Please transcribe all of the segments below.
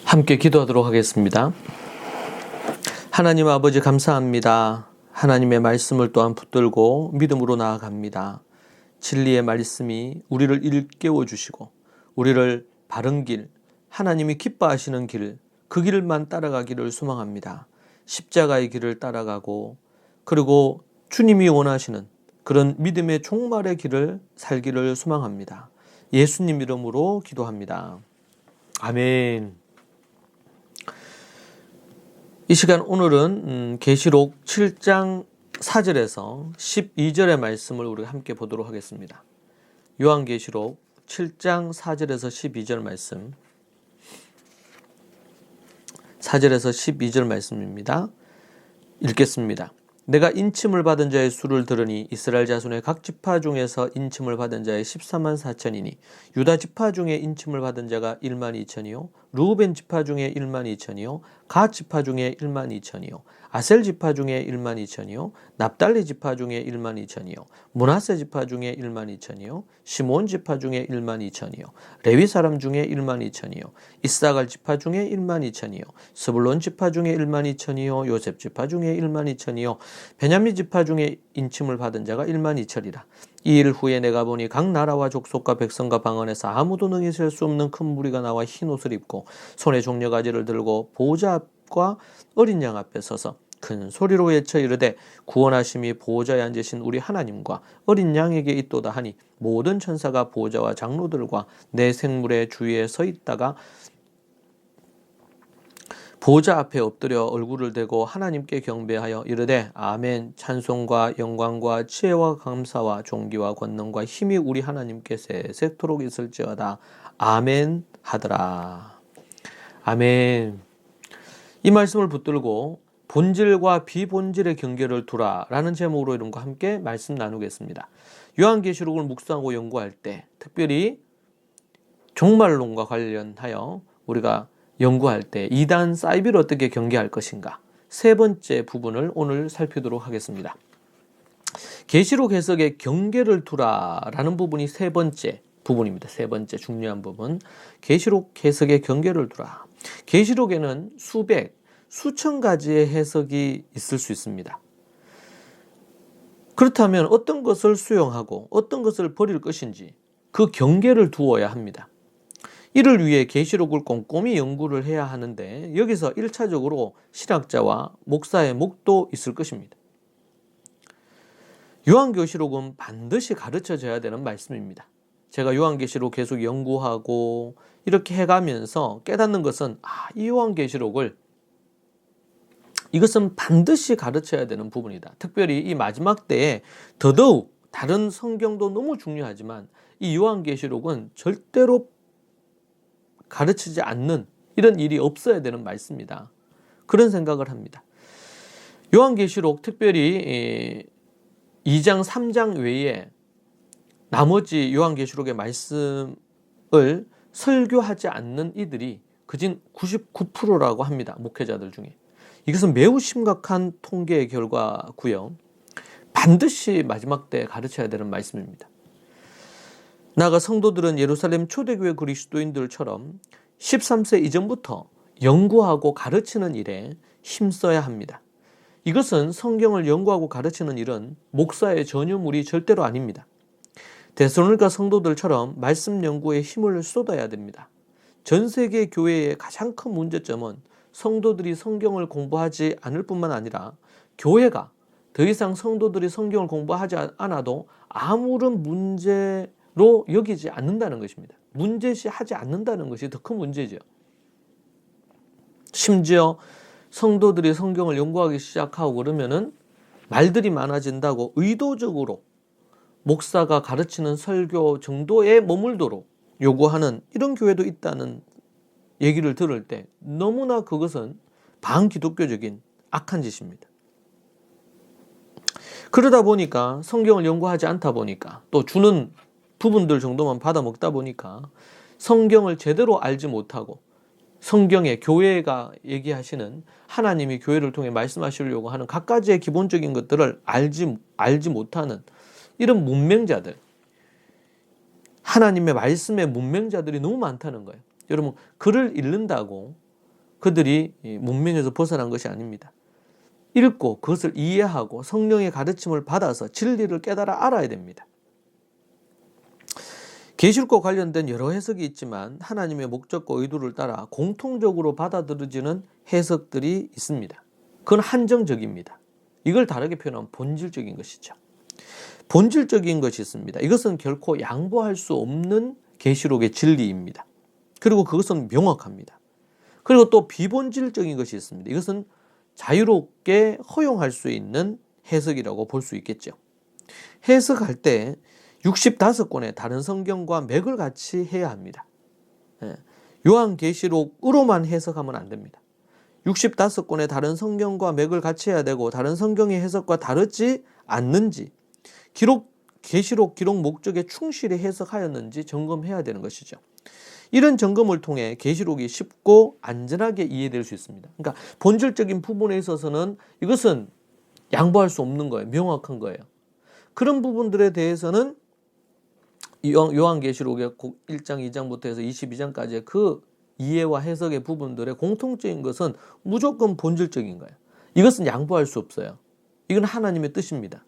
함께 기도하도록 하겠습니다. 하나님 아버지 감사합니다. 하나님의 말씀을 또한 붙들고 믿음으로 나아갑니다. 진리의 말씀이 우리를 일깨워 주시고 우리를 바른 길, 하나님이 기뻐하시는 길, 그 길만 따라가기를 소망합니다. 십자가의 길을 따라가고 그리고 주님이 원하시는 그런 믿음의 종말의 길을 살기를 소망합니다. 예수님 이름으로 기도합니다. 아멘. 이 시간 오늘은 계시록 7장 4절에서 12절의 말씀을 우리가 함께 보도록 하겠습니다. 요한계시록 7장 4절에서 12절 말씀, 4절에서 12절 말씀입니다. 읽겠습니다. 내가 인침을 받은 자의 수를 들으니 이스라엘 자손의 각 지파 중에서 인침을 받은 자의 14만 4천이니 유다 지파 중에 인침을 받은 자가 1만 2천이요 루벤 지파 중에 1만 2천이요 갓 지파 중에 1만 2천이요 아셀 지파 중에 1만 2천이요 납달리 지파 중에 1만 2천이요 므낫세 지파 중에 1만 2천이요 시몬 지파 중에 1만 2천이요 레위 사람 중에 1만 2천이요 이사갈 지파 중에 1만 2천이요 스불론 지파 중에 1만 2천이요 요셉 지파 중에 1만 2천이요 베냐민 지파 중에 인침을 받은 자가 1만 2천이라. 이 일 후에 내가 보니 각 나라와 족속과 백성과 방언에서 아무도 능히 셀 수 없는 큰 무리가 나와 흰 옷을 입고 손에 종려가지를 들고 보호자 앞과 어린 양 앞에 서서 큰 소리로 외쳐 이르되 구원하심이 보호자에 앉으신 우리 하나님과 어린 양에게 있도다 하니 모든 천사가 보호자와 장로들과 내 생물의 주위에 서 있다가 보호자 앞에 엎드려 얼굴을 대고 하나님께 경배하여 이르되 아멘. 찬송과 영광과 지혜와 감사와 존귀와 권능과 힘이 우리 하나님께 세세토록 있을지어다. 아멘 하더라. 아멘. 이 말씀을 붙들고 본질과 비본질의 경계를 두라 라는 제목으로 이름과 함께 말씀 나누겠습니다. 요한계시록을 묵상하고 연구할 때 특별히 종말론과 관련하여 우리가 연구할 때 이단 사이비를 어떻게 경계할 것인가, 세 번째 부분을 오늘 살피도록 하겠습니다. 계시록 해석의 경계를 두라라는 부분이 세 번째 부분입니다. 세 번째 중요한 부분, 계시록 해석의 경계를 두라. 계시록에는 수백, 수천 가지의 해석이 있을 수 있습니다. 그렇다면 어떤 것을 수용하고 어떤 것을 버릴 것인지 그 경계를 두어야 합니다. 이를 위해 계시록을 꼼꼼히 연구를 해야 하는데 여기서 1차적으로 신학자와 목사의 목도 있을 것입니다. 요한계시록은 반드시 가르쳐져야 되는 말씀입니다. 제가 요한계시록 계속 연구하고 이렇게 해가면서 깨닫는 것은 이 요한계시록을 이것은 반드시 가르쳐야 되는 부분이다. 특별히 이 마지막 때에 더더욱 다른 성경도 너무 중요하지만 이 요한계시록은 절대로 가르치지 않는 이런 일이 없어야 되는 말씀이다. 그런 생각을 합니다. 요한계시록 특별히 2장 3장 외에 나머지 요한계시록의 말씀을 설교하지 않는 이들이 그진 99%라고 합니다. 목회자들 중에. 이것은 매우 심각한 통계의 결과고요. 반드시 마지막 때 가르쳐야 되는 말씀입니다. 나아가 성도들은 예루살렘 초대교회 그리스도인들처럼 13세 이전부터 연구하고 가르치는 일에 힘써야 합니다. 이것은 성경을 연구하고 가르치는 일은 목사의 전유물이 절대로 아닙니다. 데살로니가 성도들처럼 말씀 연구에 힘을 쏟아야 됩니다. 전 세계 교회의 가장 큰 문제점은 성도들이 성경을 공부하지 않을 뿐만 아니라 교회가 더 이상 성도들이 성경을 공부하지 않아도 아무런 문제로 여기지 않는다는 것입니다. 문제시하지 않는다는 것이 더 큰 문제죠. 심지어 성도들이 성경을 연구하기 시작하고 그러면은 말들이 많아진다고 의도적으로 목사가 가르치는 설교 정도에 머물도록 요구하는 이런 교회도 있다는 얘기를 들을 때 너무나 그것은 반기독교적인 악한 짓입니다. 그러다 보니까 성경을 연구하지 않다 보니까 또 주는 부분들 정도만 받아 먹다 보니까 성경을 제대로 알지 못하고 성경에 교회가 얘기하시는 하나님이 교회를 통해 말씀하시려고 하는 갖가지의 기본적인 것들을 알지 못하는 이런 문맹자들, 하나님의 말씀의 문맹자들이 너무 많다는 거예요. 여러분, 글을 읽는다고 그들이 문명에서 벗어난 것이 아닙니다. 읽고 그것을 이해하고 성령의 가르침을 받아서 진리를 깨달아 알아야 됩니다. 계시록과 관련된 여러 해석이 있지만 하나님의 목적과 의도를 따라 공통적으로 받아들여지는 해석들이 있습니다. 그건 한정적입니다. 이걸 다르게 표현하면 본질적인 것이죠. 본질적인 것이 있습니다. 이것은 결코 양보할 수 없는 계시록의 진리입니다. 그리고 그것은 명확합니다. 그리고 또 비본질적인 것이 있습니다. 이것은 자유롭게 허용할 수 있는 해석이라고 볼 수 있겠죠. 해석할 때 65권의 다른 성경과 맥을 같이 해야 합니다. 요한계시록으로만 해석하면 안 됩니다. 65권의 다른 성경과 맥을 같이 해야 되고 다른 성경의 해석과 다르지 않는지 계시록 기록 목적에 충실히 해석하였는지 점검해야 되는 것이죠. 이런 점검을 통해 계시록이 쉽고 안전하게 이해될 수 있습니다. 그러니까 본질적인 부분에 있어서는 이것은 양보할 수 없는 거예요. 명확한 거예요. 그런 부분들에 대해서는 요한계시록의 1장, 2장부터 해서 22장까지의 그 이해와 해석의 부분들의 공통적인 것은 무조건 본질적인 거예요. 이것은 양보할 수 없어요. 이건 하나님의 뜻입니다.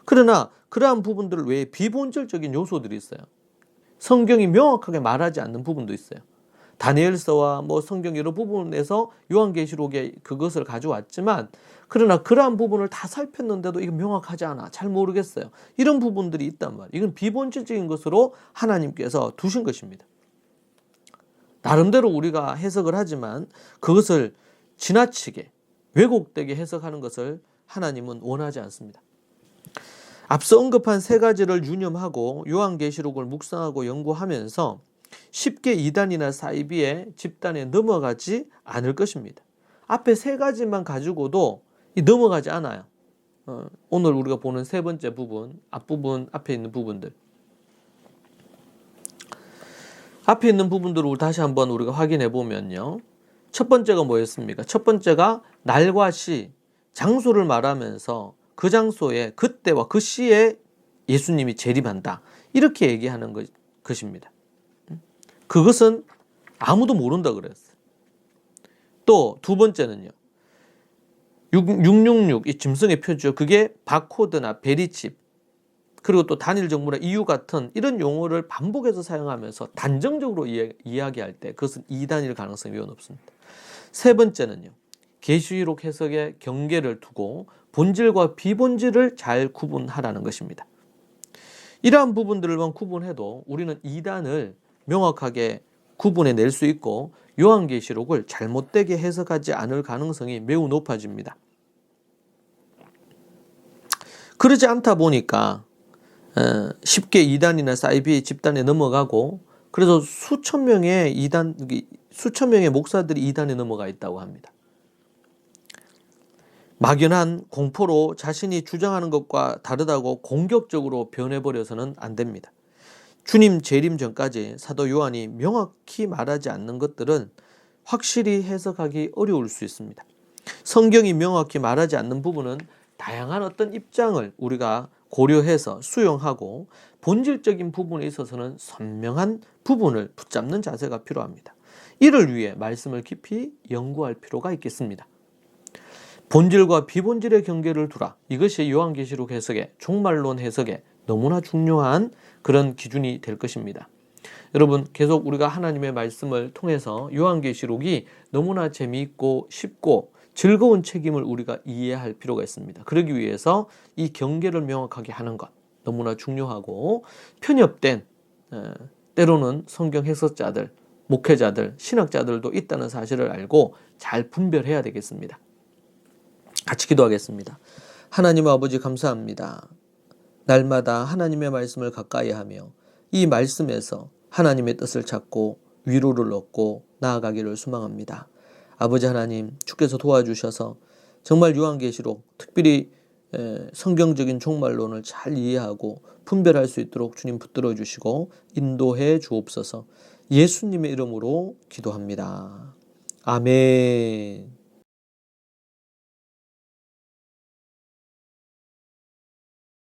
그러나 그러한 부분들 외에 비본질적인 요소들이 있어요. 성경이 명확하게 말하지 않는 부분도 있어요. 다니엘서와 성경 여러 부분에서 요한계시록에 그것을 가져왔지만 그러나 그러한 부분을 다 살폈는데도 이게 명확하지 않아. 잘 모르겠어요. 이런 부분들이 있단 말이에요. 이건 비본질적인 것으로 하나님께서 두신 것입니다. 나름대로 우리가 해석을 하지만 그것을 지나치게 왜곡되게 해석하는 것을 하나님은 원하지 않습니다. 앞서 언급한 세 가지를 유념하고 요한계시록을 묵상하고 연구하면서 쉽게 이단이나 사이비의 집단에 넘어가지 않을 것입니다. 앞에 세 가지만 가지고도 넘어가지 않아요. 오늘 우리가 보는 세 번째 부분, 앞부분, 앞에 있는 부분들. 앞에 있는 부분들을 다시 한번 우리가 확인해 보면요. 첫 번째가 뭐였습니까? 첫 번째가 날과 시, 장소를 말하면서 그 장소에 그때와 그 시에 예수님이 재림한다. 이렇게 얘기하는 것입니다. 그것은 아무도 모른다 그랬어요. 또 두 번째는요. 666, 이 짐승의 표죠. 그게 바코드나 베리칩, 그리고 또 단일 정보나 이유 같은 이런 용어를 반복해서 사용하면서 단정적으로 이야기할 때 그것은 이단일 가능성이 매우 높습니다. 세 번째는요. 계시록 해석의 경계를 두고 본질과 비본질을 잘 구분하라는 것입니다. 이러한 부분들만 구분해도 우리는 이단을 명확하게 구분해낼 수 있고 요한계시록을 잘못되게 해석하지 않을 가능성이 매우 높아집니다. 그러지 않다 보니까 쉽게 이단이나 사이비 집단에 넘어가고 그래서 수천 명의 목사들이 이단에 넘어가 있다고 합니다. 막연한 공포로 자신이 주장하는 것과 다르다고 공격적으로 변해버려서는 안 됩니다. 주님 재림 전까지 사도 요한이 명확히 말하지 않는 것들은 확실히 해석하기 어려울 수 있습니다. 성경이 명확히 말하지 않는 부분은 다양한 어떤 입장을 우리가 고려해서 수용하고 본질적인 부분에 있어서는 선명한 부분을 붙잡는 자세가 필요합니다. 이를 위해 말씀을 깊이 연구할 필요가 있겠습니다. 본질과 비본질의 경계를 두라. 이것이 요한계시록 해석의 종말론 해석에 너무나 중요한 그런 기준이 될 것입니다. 여러분, 계속 우리가 하나님의 말씀을 통해서 요한계시록이 너무나 재미있고 쉽고 즐거운 책임을 우리가 이해할 필요가 있습니다. 그러기 위해서 이 경계를 명확하게 하는 것 너무나 중요하고 편협된 때로는 성경 해석자들, 목회자들, 신학자들도 있다는 사실을 알고 잘 분별해야 되겠습니다. 같이 기도하겠습니다. 하나님 아버지 감사합니다. 날마다 하나님의 말씀을 가까이 하며 이 말씀에서 하나님의 뜻을 찾고 위로를 얻고 나아가기를 소망합니다. 아버지 하나님, 주께서 도와주셔서 정말 요한계시록, 특별히 성경적인 종말론을 잘 이해하고 분별할 수 있도록 주님 붙들어 주시고 인도해 주옵소서. 예수님의 이름으로 기도합니다. 아멘.